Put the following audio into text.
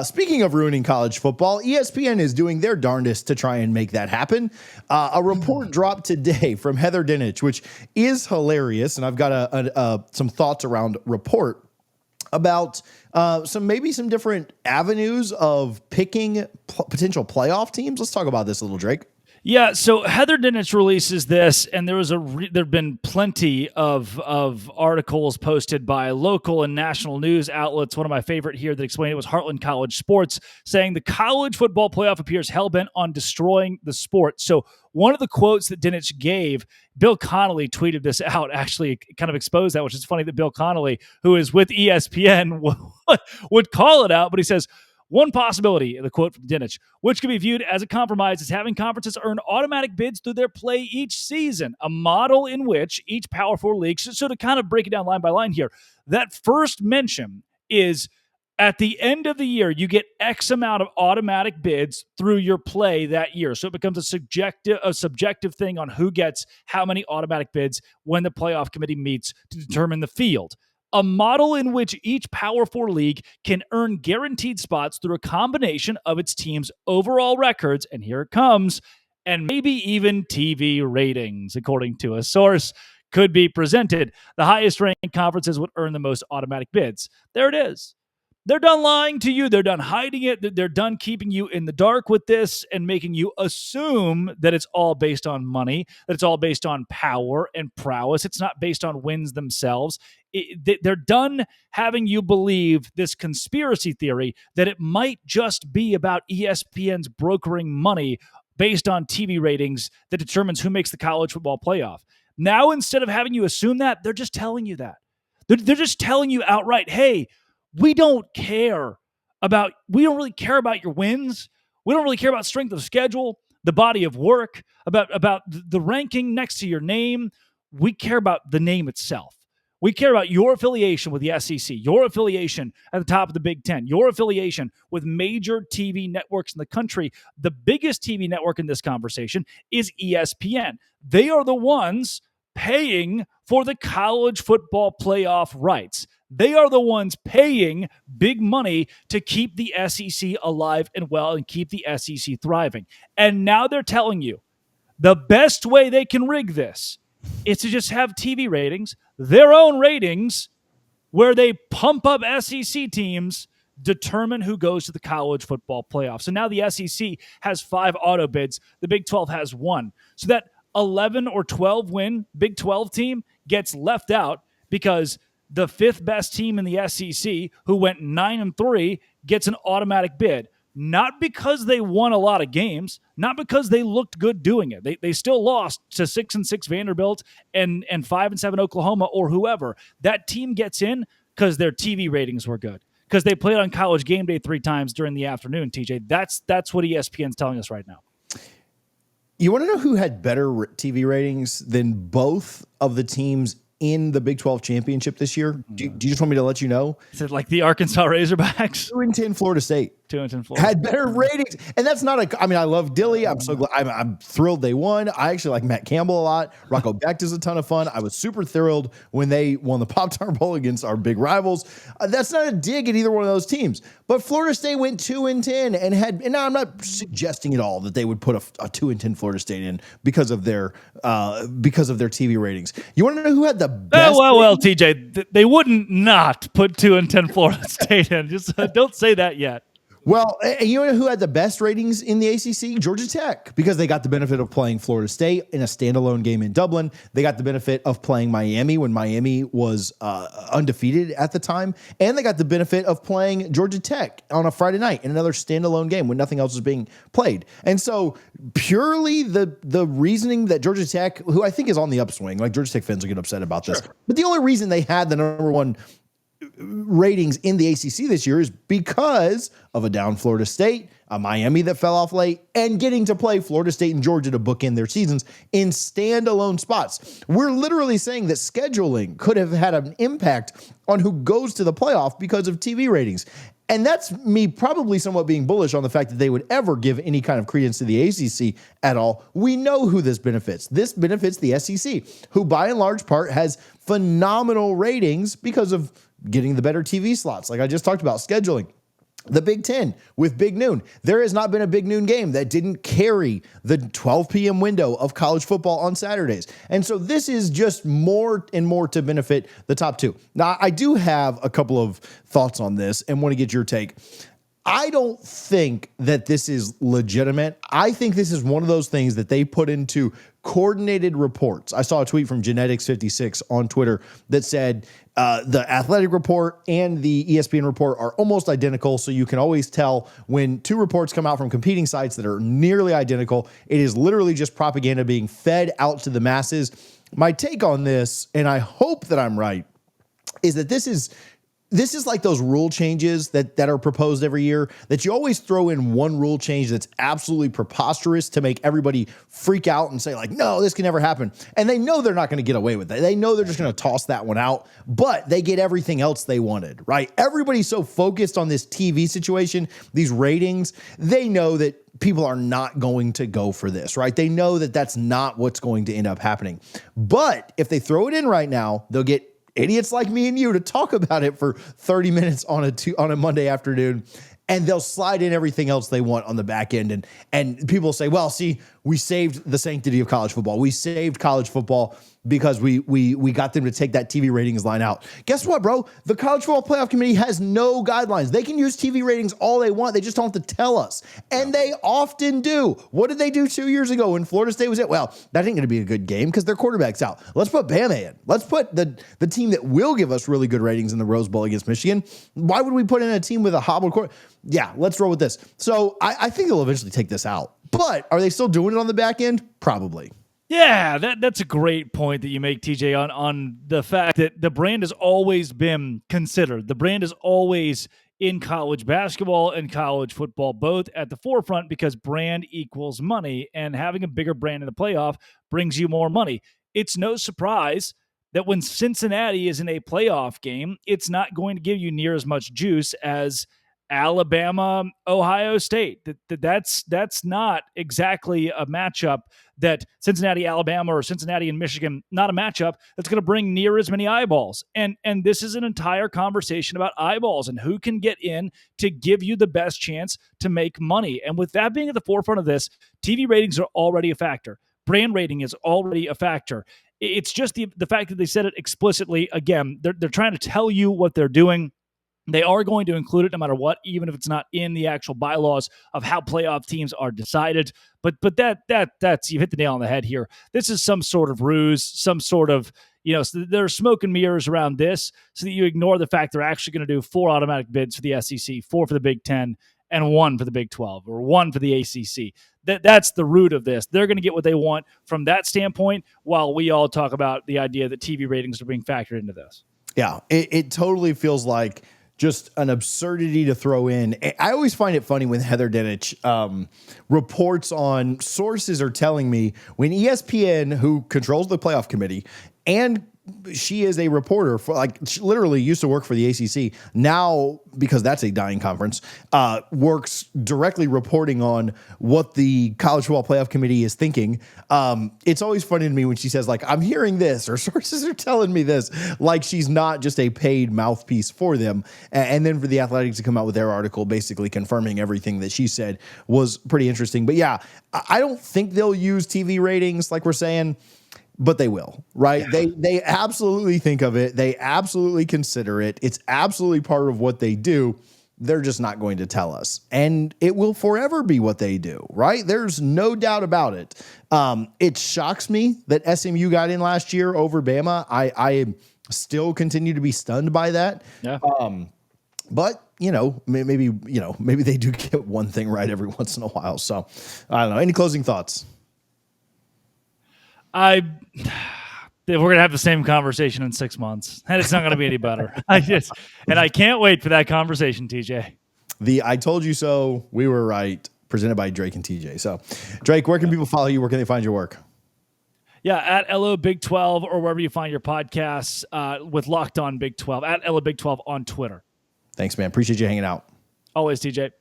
Speaking of ruining college football, ESPN is doing their darndest to try and make that happen. A report dropped today from Heather Dinich, which is hilarious, and I've got some thoughts around report about some different avenues of picking potential playoff teams. Let's talk about this a little, Drake. Yeah, so Heather Dinich releases this, and there've been plenty of articles posted by local and national news outlets. One of my favorite here that explained it was Heartland College Sports, saying the college football playoff appears hell-bent on destroying the sport. So one of the quotes that Dinich gave, Bill Connolly tweeted this out, actually kind of exposed that, which is funny that Bill Connolly, who is with ESPN, would call it out, but he says, one possibility, the quote from Dinich, which could be viewed as a compromise, is having conferences earn automatic bids through their play each season, a model in which each Power Four league, so to kind of break it down line by line here, that first mention is at the end of the year, you get X amount of automatic bids through your play that year. So it becomes a subjective thing on who gets how many automatic bids when the playoff committee meets to determine the field. A model in which each Power Four league can earn guaranteed spots through a combination of its team's overall records, and here it comes, and maybe even TV ratings, according to a source, could be presented. The highest ranked conferences would earn the most automatic bids. There it is. They're done lying to you. They're done hiding it. They're done keeping you in the dark with this and making you assume that it's all based on money, that it's all based on power and prowess. It's not based on wins themselves. They're done having you believe this conspiracy theory that it might just be about ESPN's brokering money based on TV ratings that determines who makes the college football playoff. Now, instead of having you assume that, they're just telling you that. They're just telling you outright, hey, we don't really care about your wins. We don't really care about strength of schedule, the body of work, about the ranking next to your name. We care about the name itself. We care about your affiliation with the SEC, your affiliation at the top of the Big Ten, your affiliation with major TV networks in the country. The biggest TV network in this conversation is ESPN. They are the ones paying for the college football playoff rights. They are the ones paying big money to keep the SEC alive and well and keep the SEC thriving. And now they're telling you the best way they can rig this is to just have TV ratings, their own ratings, where they pump up SEC teams, determine who goes to the college football playoff. So now the SEC has 5 auto bids. The Big 12 has 1. So that 11 or 12 win Big 12 team gets left out because the 5th best team in the SEC, who went 9-3, gets an automatic bid. Not because they won a lot of games, not because they looked good doing it. They still lost to 6-6 Vanderbilt and 5-7 Oklahoma or whoever. That team gets in because their TV ratings were good, because they played on College Game Day 3 times during the afternoon, TJ. That's what ESPN's telling us right now. You want to know who had better TV ratings than both of the teams in the Big 12 championship this year? Do you just want me to let you know? Is it like the Arkansas Razorbacks? 2-10 Florida State. 2-10 Florida had better ratings. And that's not I love Dilly. I'm so glad. I'm thrilled they won. I actually like Matt Campbell a lot. Rocco Becht is a ton of fun. I was super thrilled when they won the Pop-Tart Bowl against our big rivals. That's not a dig at either one of those teams. But Florida State went 2-10 and now I'm not suggesting at all that they would put a 2-10 Florida State in because of their TV ratings. You want to know who had the best? Well, TJ, they wouldn't not put 2-10 Florida State in. Just don't say that yet. Well, you know who had the best ratings in the ACC? Georgia Tech, because they got the benefit of playing Florida State in a standalone game in Dublin. They got the benefit of playing Miami when Miami was undefeated at the time. And they got the benefit of playing Georgia Tech on a Friday night in another standalone game when nothing else was being played. And so purely the reasoning that Georgia Tech, who I think is on the upswing, like Georgia Tech fans will get upset about this, but the only reason they had the number one ratings in the ACC this year is because of a down Florida State, a Miami that fell off late, and getting to play Florida State and Georgia to bookend their seasons in standalone spots. We're literally saying that scheduling could have had an impact on who goes to the playoff because of TV ratings. And that's me probably somewhat being bullish on the fact that they would ever give any kind of credence to the ACC at all. We know who this benefits. This benefits the SEC, who by and large part has phenomenal ratings because of getting the better TV slots, like I just talked about, scheduling. The Big Ten with Big Noon. There has not been a Big Noon game that didn't carry the 12 p.m. window of college football on Saturdays. And so this is just more and more to benefit the top two. Now, I do have a couple of thoughts on this and want to get your take. I don't think that this is legitimate. I think this is one of those things that they put into coordinated reports. I saw a tweet from Genetics56 on Twitter that said the athletic report and the ESPN report are almost identical. So you can always tell when two reports come out from competing sites that are nearly identical. It is literally just propaganda being fed out to the masses. My take on this, and I hope that I'm right, is that this is like those rule changes that are proposed every year, that you always throw in one rule change that's absolutely preposterous to make everybody freak out and say like, no, this can never happen. And they know they're not going to get away with it. They know they're just going to toss that one out, but they get everything else they wanted, right? Everybody's so focused on this TV situation, these ratings, they know that people are not going to go for this, right? They know that that's not what's going to end up happening. But if they throw it in right now, they'll get idiots like me and you to talk about it for 30 minutes on a Monday afternoon, and they'll slide in everything else they want on the back end. And people say, well, see, we saved the sanctity of college football. We saved college football because we got them to take that TV ratings line out. Guess what, bro? The College Football Playoff Committee has no guidelines. They can use TV ratings all they want. They just don't have to tell us. And they often do. What did they do 2 years ago when Florida State was it? Well, that ain't going to be a good game because their quarterback's out. Let's put Bama in. Let's put the team that will give us really good ratings in the Rose Bowl against Michigan. Why would we put in a team with a hobbled quarterback? Yeah, let's roll with this. So I think they'll eventually take this out. But are they still doing it on the back end? Probably. Yeah, that's a great point that you make, TJ, on the fact that the brand has always been considered. The brand is always in college basketball and college football, both at the forefront because brand equals money, and having a bigger brand in the playoff brings you more money. It's no surprise that when Cincinnati is in a playoff game, it's not going to give you near as much juice as Alabama, Ohio State. That's not exactly a matchup that Cincinnati, Alabama, or Cincinnati and Michigan, not a matchup that's going to bring near as many eyeballs. And this is an entire conversation about eyeballs and who can get in to give you the best chance to make money. And with that being at the forefront of this, TV ratings are already a factor. Brand rating is already a factor. It's just the fact that they said it explicitly. Again, they're trying to tell you what they're doing. They are going to include it no matter what, even if it's not in the actual bylaws of how playoff teams are decided. But that's you hit the nail on the head here. This is some sort of ruse, some sort of, so there's smoke and mirrors around this so that you ignore the fact they're actually going to do 4 automatic bids for the SEC, 4 for the Big Ten, and 1 for the Big 12, or 1 for the ACC. That's the root of this. They're going to get what they want from that standpoint, while we all talk about the idea that TV ratings are being factored into this. Yeah, it totally feels like just an absurdity to throw in. I always find it funny when Heather Dinich reports on, sources are telling me when ESPN, who controls the playoff committee, and she is a reporter for, like, she literally used to work for the ACC. Now, because that's a dying conference, works directly reporting on what the College Football Playoff Committee is thinking. It's always funny to me when she says, like, I'm hearing this, or sources are telling me this, like she's not just a paid mouthpiece for them. And then for the Athletics to come out with their article basically confirming everything that she said was pretty interesting. But yeah, I don't think they'll use TV ratings like we're saying, but they will, right? Yeah. They absolutely think of it. They absolutely consider it. It's absolutely part of what they do. They're just not going to tell us. And it will forever be what they do, right? There's no doubt about it. It shocks me that SMU got in last year over Bama. I still continue to be stunned by that. Yeah. But maybe they do get one thing right every once in a while. So I don't know. Any closing thoughts? We're going to have the same conversation in 6 months, and it's not going to be any better. I can't wait for that conversation, TJ. The I told you so, we were right, presented by Drake and TJ. So, Drake, where can people follow you? Where can they find your work? Yeah, at LO Big 12, or wherever you find your podcasts with Locked On Big 12, at LO Big 12 on Twitter. Thanks, man. Appreciate you hanging out. Always, TJ.